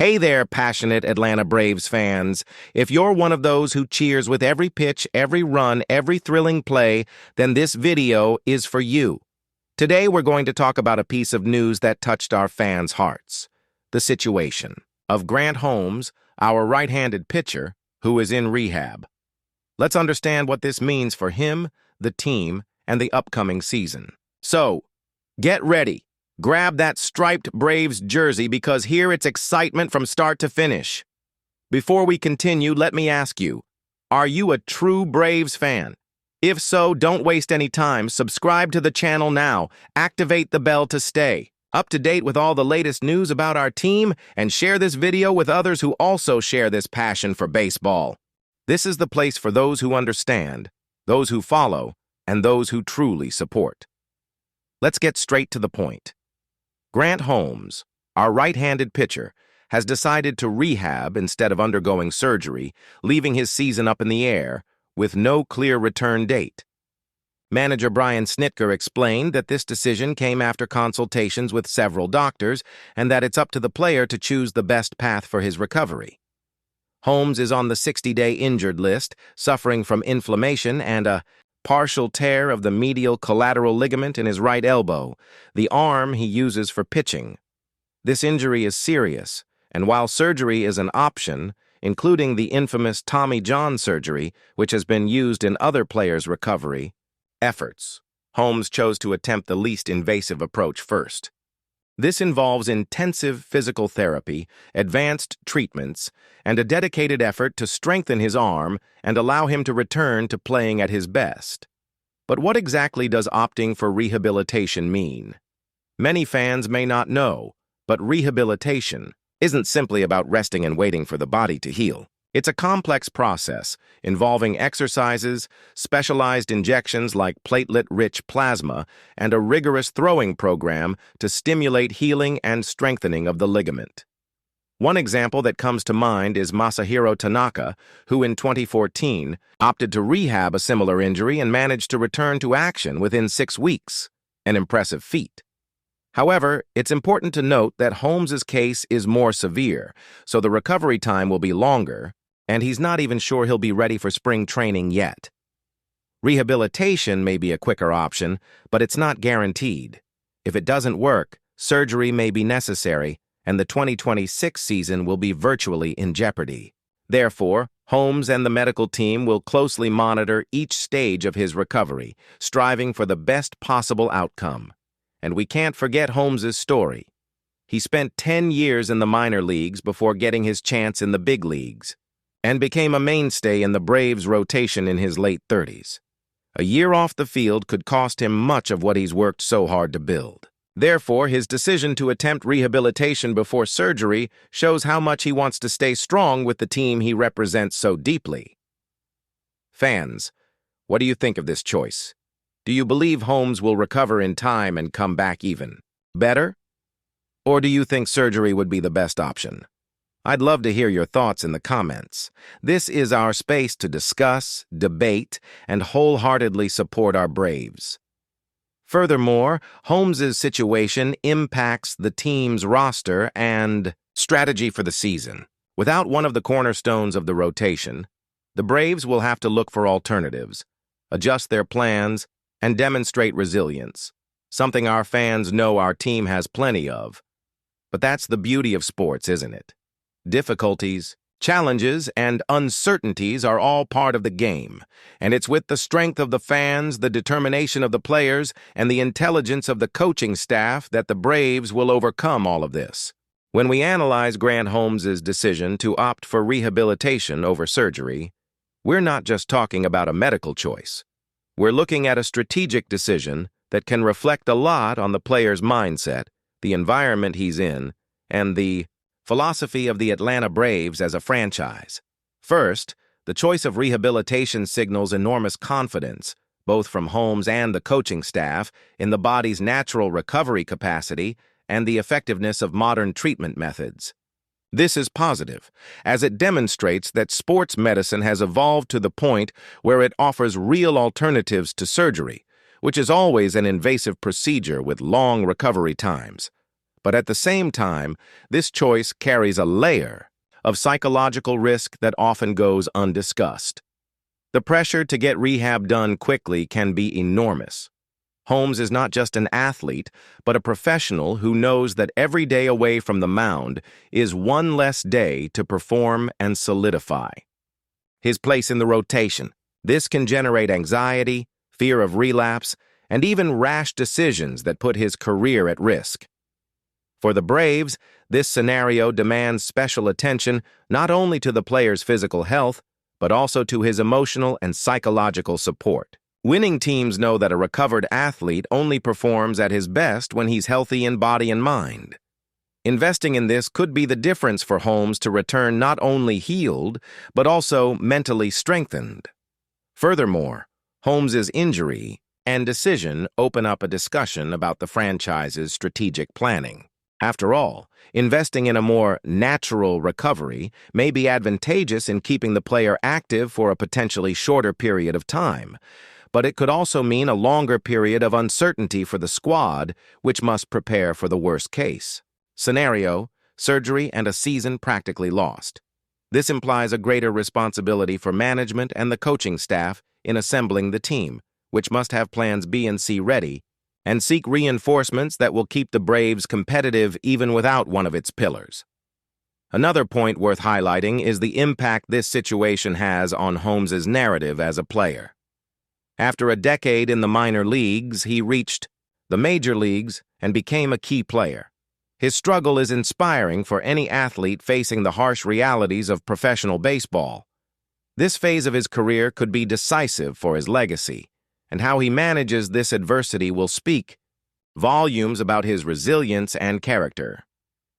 Hey there, passionate Atlanta Braves fans. If you're one of those who cheers with every pitch, every run, every thrilling play, then this video is for you. Today, we're going to talk about a piece of news that touched our fans' hearts. The situation of Grant Holmes, our right-handed pitcher, who is in rehab. Let's understand what this means for him, the team, and the upcoming season. So, get ready. Grab that striped Braves jersey because here it's excitement from start to finish. Before we continue, let me ask you, are you a true Braves fan? If so, don't waste any time. Subscribe to the channel now. Activate the bell to stay up to date with all the latest news about our team and share this video with others who also share this passion for baseball. This is the place for those who understand, those who follow, and those who truly support. Let's get straight to the point. Grant Holmes, our right-handed pitcher, has decided to rehab instead of undergoing surgery, leaving his season up in the air, with no clear return date. Manager Brian Snitker explained that this decision came after consultations with several doctors and that it's up to the player to choose the best path for his recovery. Holmes is on the 60-day injured list, suffering from inflammation and a partial tear of the medial collateral ligament in his right elbow, the arm he uses for pitching. This injury is serious, and while surgery is an option, including the infamous Tommy John surgery, which has been used in other players' recovery efforts, Holmes chose to attempt the least invasive approach first. This involves intensive physical therapy, advanced treatments, and a dedicated effort to strengthen his arm and allow him to return to playing at his best. But what exactly does opting for rehabilitation mean? Many fans may not know, but rehabilitation isn't simply about resting and waiting for the body to heal. It's a complex process involving exercises, specialized injections like platelet-rich plasma, and a rigorous throwing program to stimulate healing and strengthening of the ligament. One example that comes to mind is Masahiro Tanaka, who in 2014 opted to rehab a similar injury and managed to return to action within 6 weeks, an impressive feat. However, it's important to note that Holmes's case is more severe, so the recovery time will be longer, and he's not even sure he'll be ready for spring training yet. Rehabilitation may be a quicker option, but it's not guaranteed. If it doesn't work, surgery may be necessary, and the 2026 season will be virtually in jeopardy. Therefore, Holmes and the medical team will closely monitor each stage of his recovery, striving for the best possible outcome. And we can't forget Holmes's story. He spent 10 years in the minor leagues before getting his chance in the big leagues, and became a mainstay in the Braves' rotation in his late 30s. A year off the field could cost him much of what he's worked so hard to build. Therefore, his decision to attempt rehabilitation before surgery shows how much he wants to stay strong with the team he represents so deeply. Fans, what do you think of this choice? Do you believe Holmes will recover in time and come back even better? Or do you think surgery would be the best option? I'd love to hear your thoughts in the comments. This is our space to discuss, debate, and wholeheartedly support our Braves. Furthermore, Holmes's situation impacts the team's roster and strategy for the season. Without one of the cornerstones of the rotation, the Braves will have to look for alternatives, adjust their plans, and demonstrate resilience, something our fans know our team has plenty of. But that's the beauty of sports, isn't it? Difficulties, challenges, and uncertainties are all part of the game, and it's with the strength of the fans, the determination of the players, and the intelligence of the coaching staff that the Braves will overcome all of this. When we analyze Grant Holmes's decision to opt for rehabilitation over surgery, we're not just talking about a medical choice. We're looking at a strategic decision that can reflect a lot on the player's mindset, the environment he's in, and the philosophy of the Atlanta Braves as a franchise. First, the choice of rehabilitation signals enormous confidence, both from Holmes and the coaching staff, in the body's natural recovery capacity and the effectiveness of modern treatment methods. This is positive, as it demonstrates that sports medicine has evolved to the point where it offers real alternatives to surgery, which is always an invasive procedure with long recovery times. But at the same time, this choice carries a layer of psychological risk that often goes undiscussed. The pressure to get rehab done quickly can be enormous. Holmes is not just an athlete, but a professional who knows that every day away from the mound is one less day to perform and solidify his place in the rotation. This can generate anxiety, fear of relapse, and even rash decisions that put his career at risk. For the Braves, this scenario demands special attention not only to the player's physical health, but also to his emotional and psychological support. Winning teams know that a recovered athlete only performs at his best when he's healthy in body and mind. Investing in this could be the difference for Holmes to return not only healed, but also mentally strengthened. Furthermore, Holmes's injury and decision open up a discussion about the franchise's strategic planning. After all, investing in a more natural recovery may be advantageous in keeping the player active for a potentially shorter period of time, but it could also mean a longer period of uncertainty for the squad, which must prepare for the worst case scenario, surgery and a season practically lost. This implies a greater responsibility for management and the coaching staff in assembling the team, which must have plans B and C ready and seek reinforcements that will keep the Braves competitive even without one of its pillars. Another point worth highlighting is the impact this situation has on Holmes's narrative as a player. After a decade in the minor leagues, he reached the major leagues and became a key player. His struggle is inspiring for any athlete facing the harsh realities of professional baseball. This phase of his career could be decisive for his legacy, and how he manages this adversity will speak volumes about his resilience and character.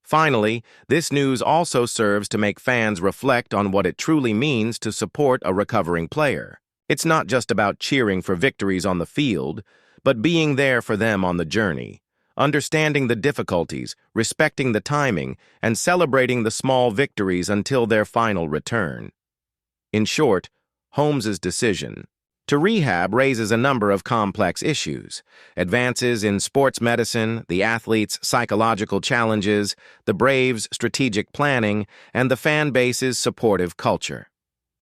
Finally, this news also serves to make fans reflect on what it truly means to support a recovering player. It's not just about cheering for victories on the field, but being there for them on the journey, understanding the difficulties, respecting the timing, and celebrating the small victories until their final return. In short, Holmes's decision to rehab raises a number of complex issues: advances in sports medicine, the athlete's psychological challenges, the Braves' strategic planning, and the fan base's supportive culture.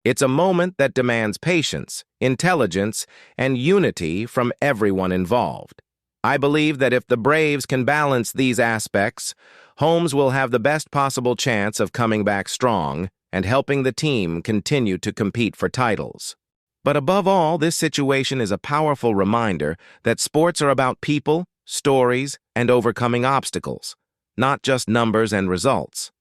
It's a moment that demands patience, intelligence, and unity from everyone involved. I believe that if the Braves can balance these aspects, Holmes will have the best possible chance of coming back strong and helping the team continue to compete for titles. But above all, this situation is a powerful reminder that sports are about people, stories, and overcoming obstacles, not just numbers and results.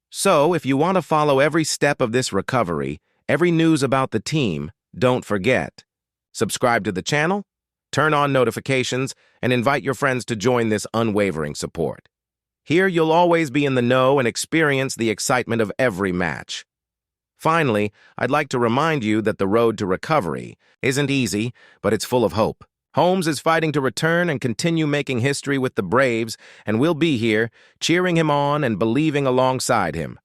So, if you want to follow every step of this recovery, every news about the team, don't forget: subscribe to the channel, turn on notifications, and invite your friends to join this unwavering support. Here, you'll always be in the know and experience the excitement of every match. Finally, I'd like to remind you that the road to recovery isn't easy, but it's full of hope. Holmes is fighting to return and continue making history with the Braves, and we'll be here, cheering him on and believing alongside him.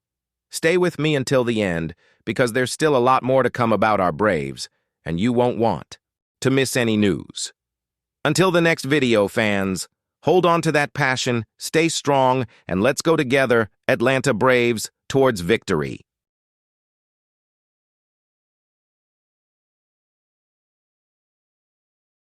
Stay with me until the end, because there's still a lot more to come about our Braves, and you won't want to miss any news. Until the next video, fans, hold on to that passion, stay strong, and let's go together, Atlanta Braves, towards victory.